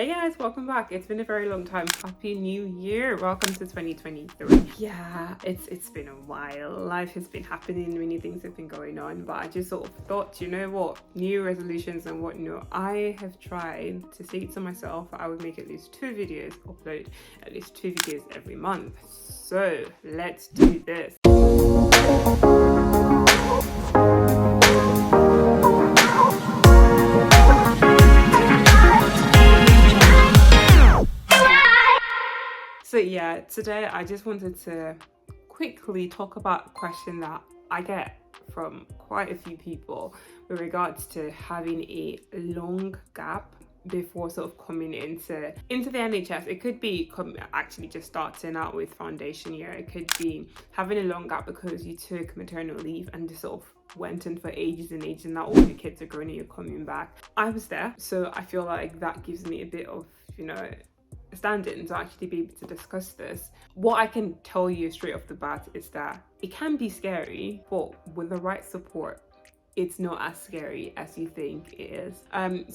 Hey guys, welcome back. It's been a very long time. Happy New Year. Welcome to 2023. Yeah, it's been a while. Life has been happening, many things have been going on, but I just sort of thought, you know what, new resolutions and whatnot. I have tried to say to myself I would make at least upload at least two videos every month. So let's do this. So yeah, today I just wanted to quickly talk about a question that I get from quite a few people with regards to having a long gap before sort of coming into the NHS. It could be actually just starting out with foundation year. It could be having a long gap because you took maternal leave and just sort of went in for ages and ages, and now all your kids are grown and you're coming back. I was there, so I feel like that gives me a bit of, standing to actually be able to discuss this. What I can tell you straight off the bat is that it can be scary, but with the right support, it's not as scary as you think it is.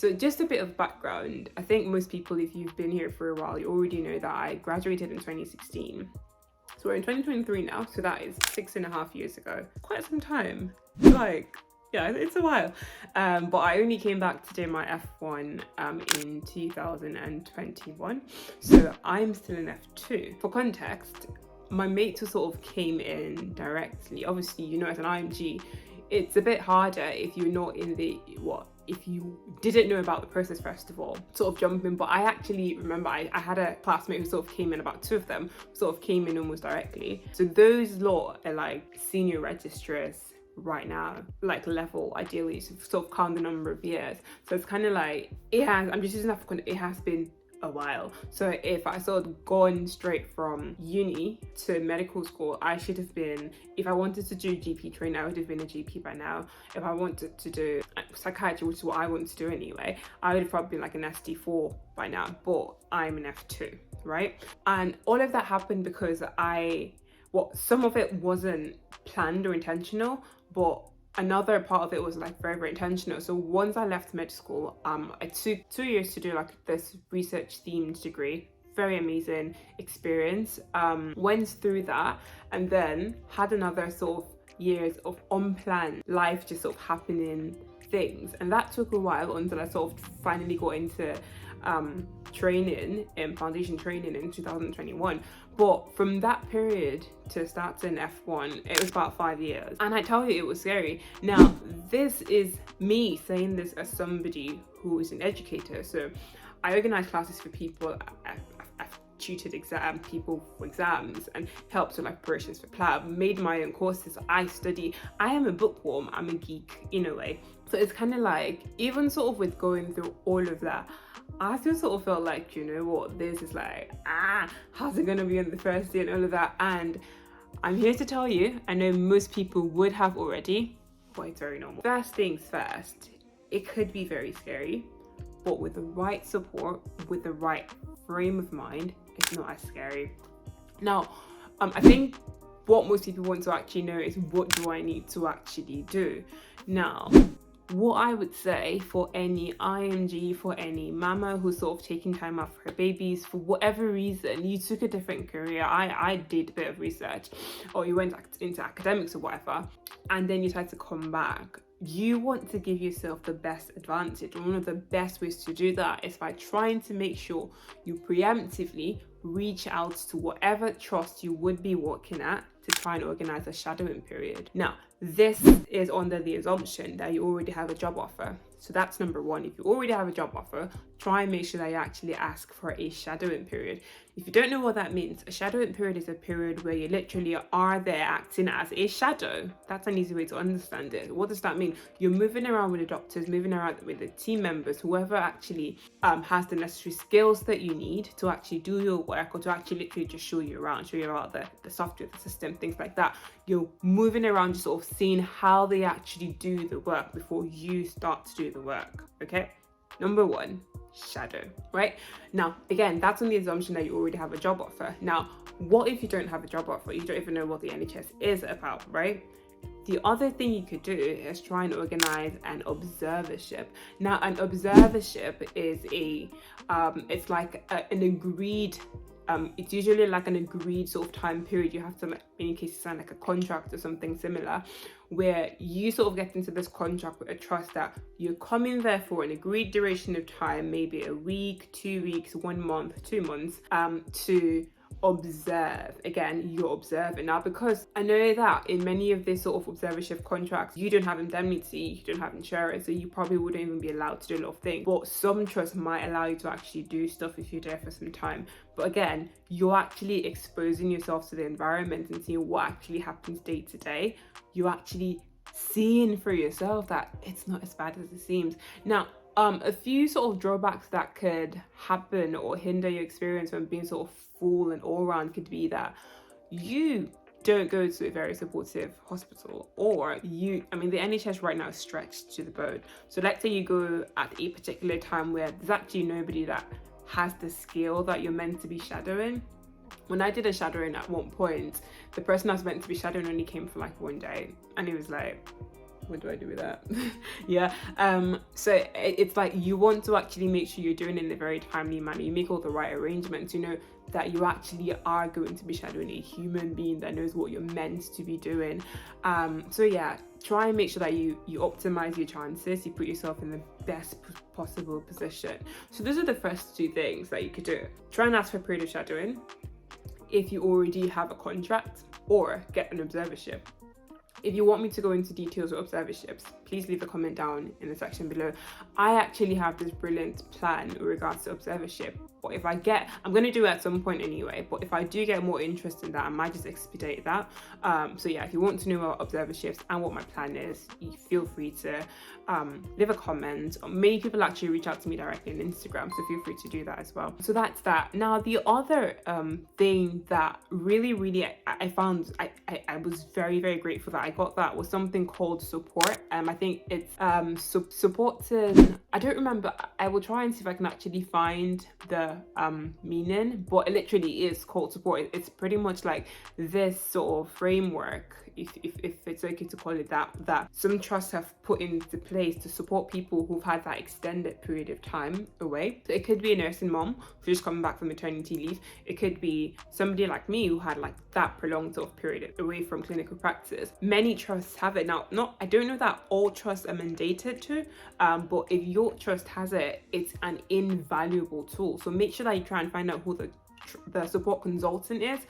So just a bit of background. I think most people, if you've been here for a while, you already know that I graduated in 2016. So we're in 2023 now, so that is 6.5 years ago. Quite some time. Yeah, it's a while. But I only came back to do my F1 in 2021. So I'm still in F2. For context, my mates who sort of came in directly, obviously, as an IMG, it's a bit harder if you're not in if you didn't know about the process first of all, sort of jump in. But I actually remember I had a classmate who sort of came in, about two of them sort of came in almost directly. So those lot are like senior registrars right now, like level ideally, to sort of count the number of years. So it's kind of like, I'm just using that for it has been a while. So if I sort of gone straight from uni to medical school, I should have been, if I wanted to do GP training, I would have been a GP by now. If I wanted to do psychiatry, which is what I want to do anyway, I would have probably been like an SD4 by now, but I'm an F2, right? And all of that happened because some of it wasn't planned or intentional, but another part of it was like very, very intentional. So once I left med school, I took 2 years to do like this research themed degree. Very amazing experience. Went through that and then had another sort of years of unplanned life just sort of happening things. And that took a while until I sort of finally got into foundation training in 2021. But from that period to starting F1, it was about 5 years. And I tell you, it was scary. Now, this is me saying this as somebody who is an educator. So I organize classes for people. I've tutored people for exams and helped with like preparations for PLAB, made my own courses. I study. I am a bookworm. I'm a geek in a way. So it's kind of like, even sort of with going through all of that, I still sort of felt like, this is like, how's it going to be on the first day and all of that. And I'm here to tell you, I know most people would have already, but it's very normal. First things first, it could be very scary, but with the right support, with the right frame of mind, it's not as scary. Now, I think what most people want to actually know is, what do I need to actually do? Now, what I would say for any IMG, for any mama who's sort of taking time out for her babies, for whatever reason, you took a different career. I did a bit of research, or you went into academics or whatever, and then you tried to come back. You want to give yourself the best advantage. And one of the best ways to do that is by trying to make sure you preemptively reach out to whatever trust you would be working at to try and organize a shadowing period. Now, this is under the assumption that you already have a job offer. So that's number one. If you already have a job offer, try and make sure that you actually ask for a shadowing period. If you don't know what that means, a shadowing period is a period where you literally are there acting as a shadow. That's an easy way to understand it. What does that mean? You're moving around with the doctors, moving around with the team members, whoever actually has the necessary skills that you need to actually do your work, or to actually literally just show you around the software, the system, things like that. You're moving around, just sort of seeing how they actually do the work before you start to do the work, okay? Number one, shadow, right? Now, again, that's on the assumption that you already have a job offer. Now, what if you don't have a job offer? You don't even know what the NHS is about, right? The other thing you could do is try and organize an observership. Now, an observership is it's like an agreed, it's usually like an agreed sort of time period. You have to, like, in any case, sign like a contract or something similar, where you sort of get into this contract with a trust that you're coming there for an agreed duration of time, maybe a week, 2 weeks, 1 month, 2 months, to observe. Again, you're observing. Now, because I know that in many of these sort of observership contracts, you don't have indemnity, you don't have insurance, so you probably wouldn't even be allowed to do a lot of things. But some trusts might allow you to actually do stuff if you're there for some time. But again, you're actually exposing yourself to the environment and seeing what actually happens day to day. You're actually seeing for yourself that it's not as bad as it seems. Now, a few sort of drawbacks that could happen or hinder your experience when being sort of full and all around could be that you don't go to a very supportive hospital, or the NHS right now is stretched to the bone. So let's say you go at a particular time where there's actually nobody that has the skill that you're meant to be shadowing. When I did a shadowing at one point, the person I was meant to be shadowing only came for like 1 day, and he was like, what do I do with that? Yeah. So it's like you want to actually make sure you're doing it in a very timely manner. You make all the right arrangements, you know, that you actually are going to be shadowing a human being that knows what you're meant to be doing. So yeah, try and make sure that you optimize your chances, you put yourself in the best possible position. So those are the first 2 things that you could do. Try and ask for a period of shadowing if you already have a contract, or get an observership. If you want me to go into details of observerships, please leave a comment down in the section below. I actually have this brilliant plan in regards to observership, but I'm going to do it at some point anyway, but if I do get more interest in that, I might just expedite that. So yeah, if you want to know about observerships and what my plan is, you feel free to leave a comment. Many people actually reach out to me directly on Instagram, so feel free to do that as well. So that's that. Now, the other thing that really I found, I was very, very grateful that I got that, was something called support. I think it's supporting, I don't remember, I will try and see if I can actually find the meaning, but it literally is called support. It's pretty much like this sort of framework, if it's okay to call it that some trusts have put into place to support people who've had that extended period of time away. So it could be a nursing mom who's just coming back from maternity leave. It could be somebody like me who had like that prolonged sort of period away from clinical practice. Many trusts have it. Now, I don't know that all trusts are mandated to, but if your trust has it, it's an invaluable tool. So make sure that you try and find out who the support consultant is.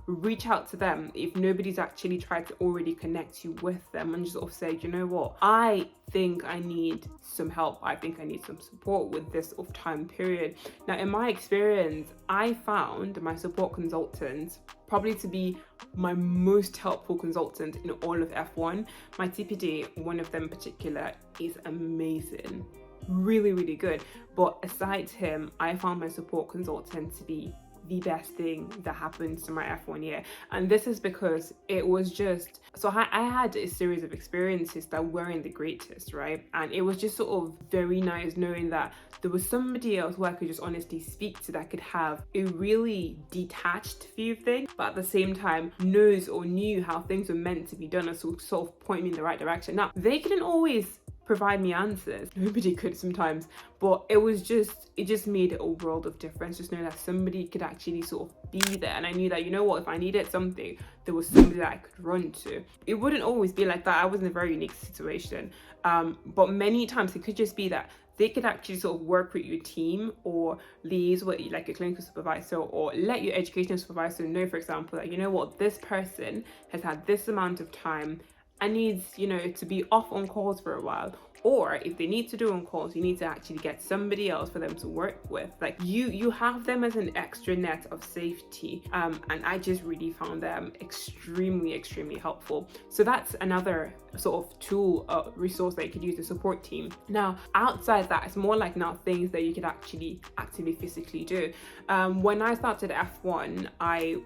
Reach out to them if nobody's actually tried to already connect you with them, and just sort of say, you know what, I think I need some help, I think I need some support with this sort of time period. Now, in my experience, I found my support consultant probably to be my most helpful consultant in all of F1. My TPD, one of them in particular, is amazing, really good. But aside him, I found my support consultant to be the best thing that happened to my F1 year. And this is because it was just, so I had a series of experiences that weren't the greatest, right? And it was just sort of very nice knowing that there was somebody else who I could just honestly speak to that could have a really detached view of things, but at the same time knows or knew how things were meant to be done and sort of point me in the right direction. Now, they couldn't always provide me answers, nobody could sometimes, but it just made a world of difference, just knowing that somebody could actually sort of be there. And I knew that, you know what, if I needed something, there was somebody that I could run to. It wouldn't always be like that. I was in a very unique situation, but many times it could just be that they could actually sort of work with your team or liaise with like a clinical supervisor, or let your educational supervisor know, for example, that, you know what, this person has had this amount of time and needs, you know, to be off on calls for a while. Or if they need to do on calls, you need to actually get somebody else for them to work with. Like you have them as an extra net of safety. And I just really found them extremely helpful. So that's another sort of tool, resource that you could use, the support team. Now, outside that, it's more like now things that you could actually actively physically do. When I started F1,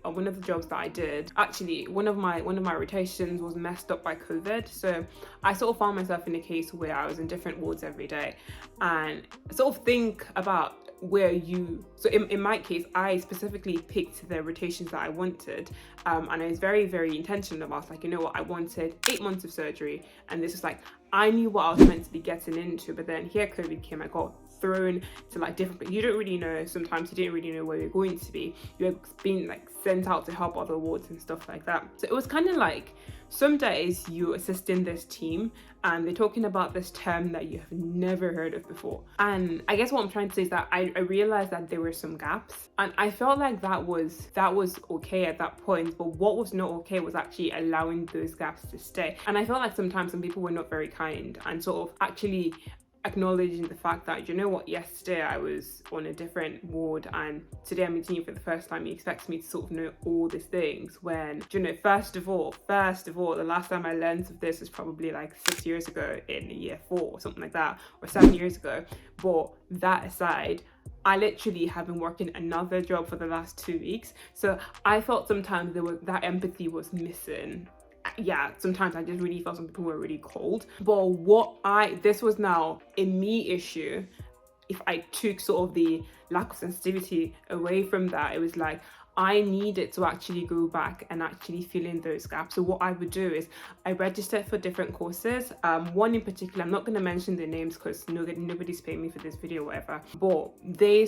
one of the jobs that I did, actually one of my rotations was messed up by COVID. So I sort of found myself in a case where I was in different wards every day, and sort of think about where you, so in my case, I specifically picked the rotations that I wanted, and I was very, very intentional. I was like, you know what, I wanted 8 months of surgery, and this was like, I knew what I was meant to be getting into, but then here COVID came, I got thrown to like different, but you don't really know, sometimes you didn't really know where you're going to be, you're being like sent out to help other wards and stuff like that. So it was kind of like, some days you assist in this team and they're talking about this term that you have never heard of before, and I guess what I'm trying to say is that I realized that there were some gaps, and I felt like that was okay at that point, but what was not okay was actually allowing those gaps to stay. And I felt like sometimes some people were not very kind and sort of actually acknowledging the fact that, you know what, yesterday I was on a different ward and today I'm meeting you for the first time, you expect me to sort of know all these things, when, you know, first of all, the last time I learned of this was probably like 6 years ago in year 4 or something like that, or 7 years ago. But that aside, I literally have been working another job for the last 2 weeks, so I felt sometimes that empathy was missing. Yeah, sometimes I just really felt some people were really cold. But this was now a me issue. If I took sort of the lack of sensitivity away from that, it was like, I needed to actually go back and actually fill in those gaps. So what I would do is I registered for different courses. One in particular, I'm not going to mention the names because nobody's paying me for this video or whatever, but they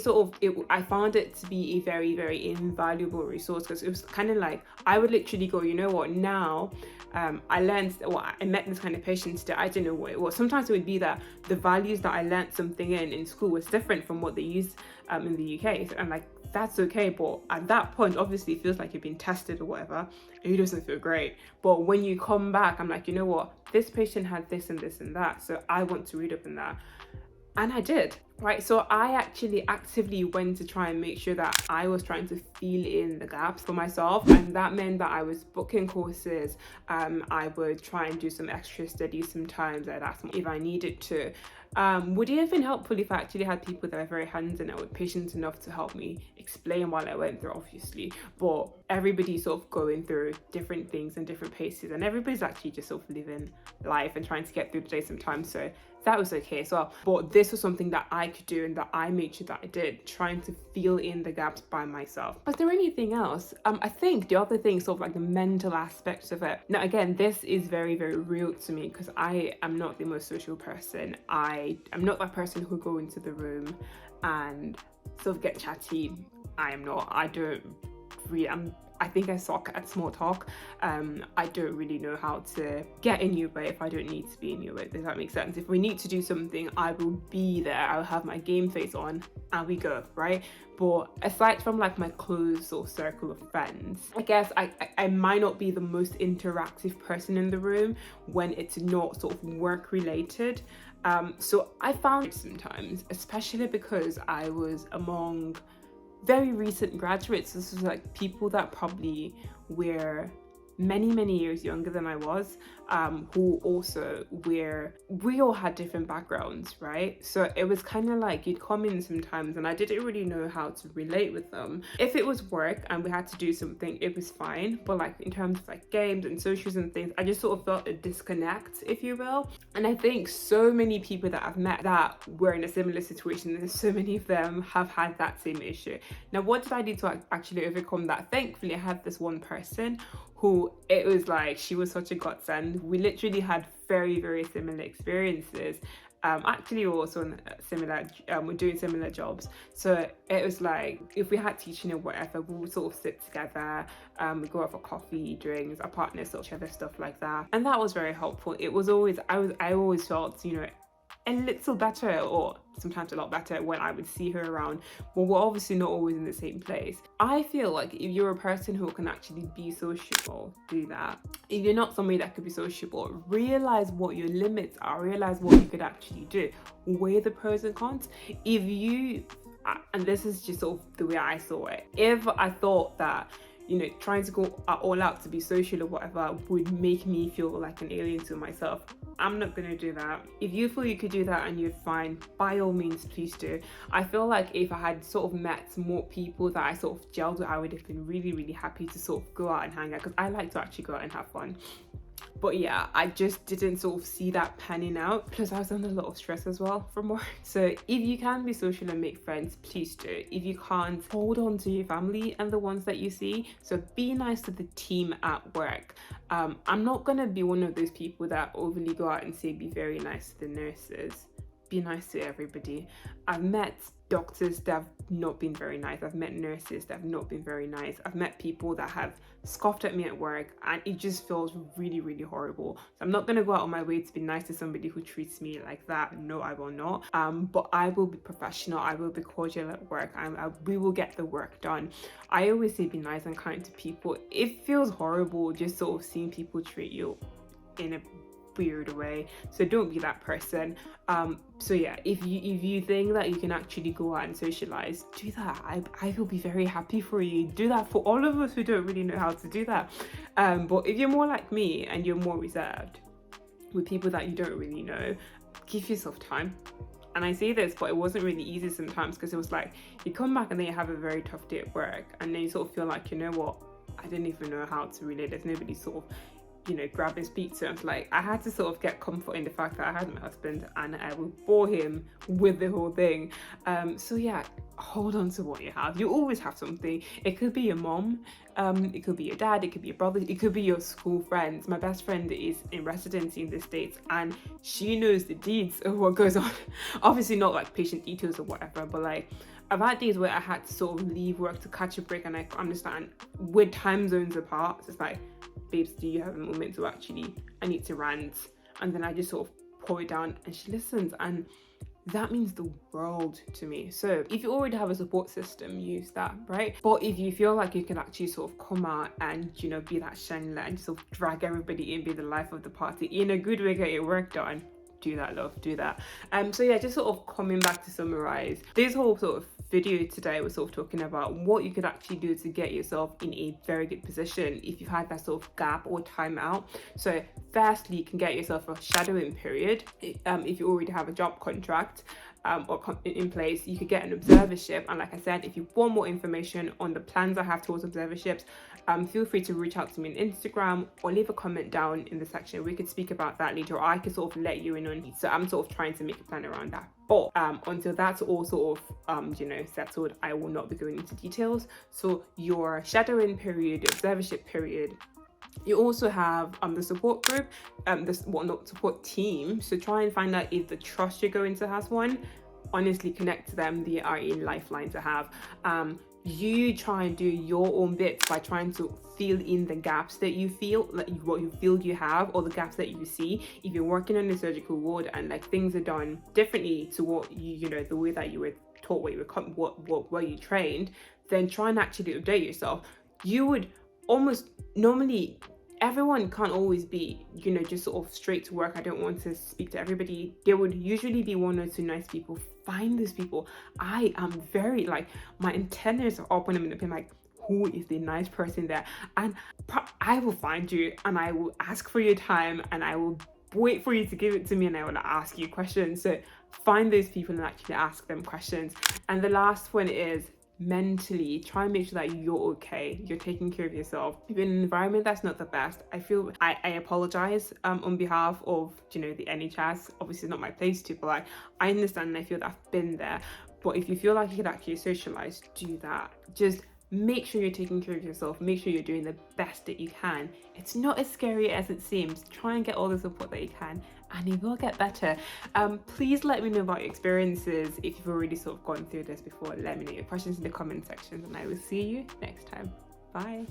I found it to be a very, very invaluable resource, because it was kind of like, I would literally go, you know what, now I learned, I met this kind of patient today, I don't know what it was. Sometimes it would be that the values that I learned something in school was different from what they use in the UK. So I'm like, that's okay, but at that point, obviously it feels like you've been tested or whatever, and it doesn't feel great. But when you come back, I'm like, you know what, this patient had this and this and that, so I want to read up on that. And I did, right? So I actually actively went to try and make sure that I was trying to fill in the gaps for myself, and that meant that I was booking courses. I would try and do some extra studies sometimes, like that, if I needed to. Would it have been helpful if I actually had people that were very hands-on and were patient enough to help me explain while I went through, obviously, but everybody's sort of going through different things and different paces, and everybody's actually just sort of living life and trying to get through the day sometimes, so that was okay as well. But this was something that I could do and that I made sure that I did, trying to fill in the gaps by myself. Was there anything else? I think the other thing, sort of like the mental aspects of it. Now again, this is very, very real to me because I am not the most social person. I'm not that person who go into the room and sort of get chatty. I am not. I don't really, I think I suck at small talk. I don't really know how to get in your way if I don't need to be in your way. Does that make sense? If we need to do something, I will be there. I'll have my game face on and we go, right? But aside from like my close sort of circle of friends, I guess I might not be the most interactive person in the room when it's not sort of work related. So I found it sometimes, especially because I was among very recent graduates. This was like people that probably were many years younger than I was, who also we all had different backgrounds, right? So it was kind of like you'd come in sometimes and I didn't really know how to relate with them. If it was work and we had to do something, it was fine, but like in terms of like games and socials and things, I just sort of felt a disconnect, if you will. And I think so many people that I've met that were in a similar situation, and so many of them have had that same issue. Now what did I do to actually overcome that? Thankfully I had this one person who, it was like, she was such a godsend. We literally had very similar experiences. Actually also in similar, we're doing similar jobs. So it was like, if we had teaching or whatever, we would sort of sit together, we go out for coffee, drinks, our partners, sort of other stuff like that. And that was very helpful. It was always, I always felt, you know, a little better, or sometimes a lot better, when I would see her around. But we're obviously not always in the same place. I feel like if you're a person who can actually be sociable, do that. If you're not somebody that could be sociable, realize what your limits are, realize what you could actually do, weigh the pros and cons. If you, and this is just sort of the way I saw it, if I thought that, you know, trying to go all out to be social or whatever would make me feel like an alien to myself, I'm not gonna do that. If you feel you could do that and you're fine, by all means, please do. I feel like if I had sort of met more people that I sort of gelled with, I would have been really happy to sort of go out and hang out, because I like to actually go out and have fun. But yeah, I just didn't sort of see that panning out. Plus I was under a lot of stress as well from work. So if you can be social and make friends, please do. If you can't, hold on to your family and the ones that you see. So be nice to the team at work. I'm not gonna be one of those people that overly go out and say be very nice to the nurses. Be nice to everybody. I've met doctors that have not been very nice. I've met nurses that have not been very nice. I've met people that have scoffed at me at work, and it just feels really, really horrible. So I'm not going to go out on my way to be nice to somebody who treats me like that. No, I will not. But I will be professional. I will be cordial at work. We will get the work done. I always say be nice and kind to people. It feels horrible just sort of seeing people treat you in a weird way, so don't be that person. So yeah, if you think that you can actually go out and socialize, do that. I will be very happy for you. Do that for all of us who don't really know how to do that. But if you're more like me and you're more reserved with people that you don't really know, give yourself time. And I say this, but it wasn't really easy sometimes, because it was like you come back and then you have a very tough day at work, and then you sort of feel like, you know what, I didn't even know how to relate. There's nobody sort of, you know, grab and speak to. Like, I had to sort of get comfort in the fact that I had my husband and I would bore him with the whole thing. So yeah, hold on to what you have. You always have something. It could be your mom, it could be your dad, it could be your brother, it could be your school friends. My best friend is in residency in the States, and she knows the deeds of what goes on. Obviously not like patient details or whatever, but like I've had days where I had to sort of leave work to catch a break, and I understand with time zones apart, so it's like, babes, do you have a moment to actually, I need to rant? And then I just sort of pour it down and she listens, and that means the world to me. So if you already have a support system, use that, right? But if you feel like you can actually sort of come out and, you know, be that shining light and sort of drag everybody in, be the life of the party in a good way, get your work done, do that, love, do that. So yeah, just sort of coming back to summarize, this whole sort of video today was sort of talking about what you could actually do to get yourself in a very good position if you've had that sort of gap or time out. So firstly, you can get yourself a shadowing period. If you already have a job contract in place, you could get an observership. And like I said, if you want more information on the plans I have towards observerships, feel free to reach out to me on Instagram or leave a comment down in the section. We could speak about that later, or I could sort of let you in on it. So I'm sort of trying to make a plan around that. But until that's all sort of you know, settled, I will not be going into details. So your shadowing period, your observership period, you also have the support group, not support team. So try and find out if the trust you're going to has one. Honestly, connect to them. They are a lifeline to have. You try and do your own bits by trying to fill in the gaps that you feel, like what you feel you have, or the gaps that you see. If you're working on a surgical ward and like things are done differently to what you know, the way that you were taught, where you trained, then try and actually update yourself. You would almost normally, everyone can't always be, you know, just sort of straight to work. I don't want to speak to everybody. There would usually be one or two nice people. Find those people. I am very, like, my antennas are up when I'm in the pin, like, who is the nice person there? And I will find you, and I will ask for your time, and I will wait for you to give it to me, and I will ask you questions. So find those people and actually ask them questions. And the last one is mentally try and make sure that you're okay, you're taking care of yourself. If you're in an environment that's not the best, I apologize on behalf of, you know, the NHS. Obviously it's not my place to, but like, I understand and I feel that I've been there. But if you feel like you could actually socialize, do that. Just make sure you're taking care of yourself. Make sure you're doing the best that you can. It's not as scary as it seems. Try and get all the support that you can, and it will get better. Please let me know about your experiences. If you've already sort of gone through this before, let me know your questions in the comment section, and I will see you next time. Bye.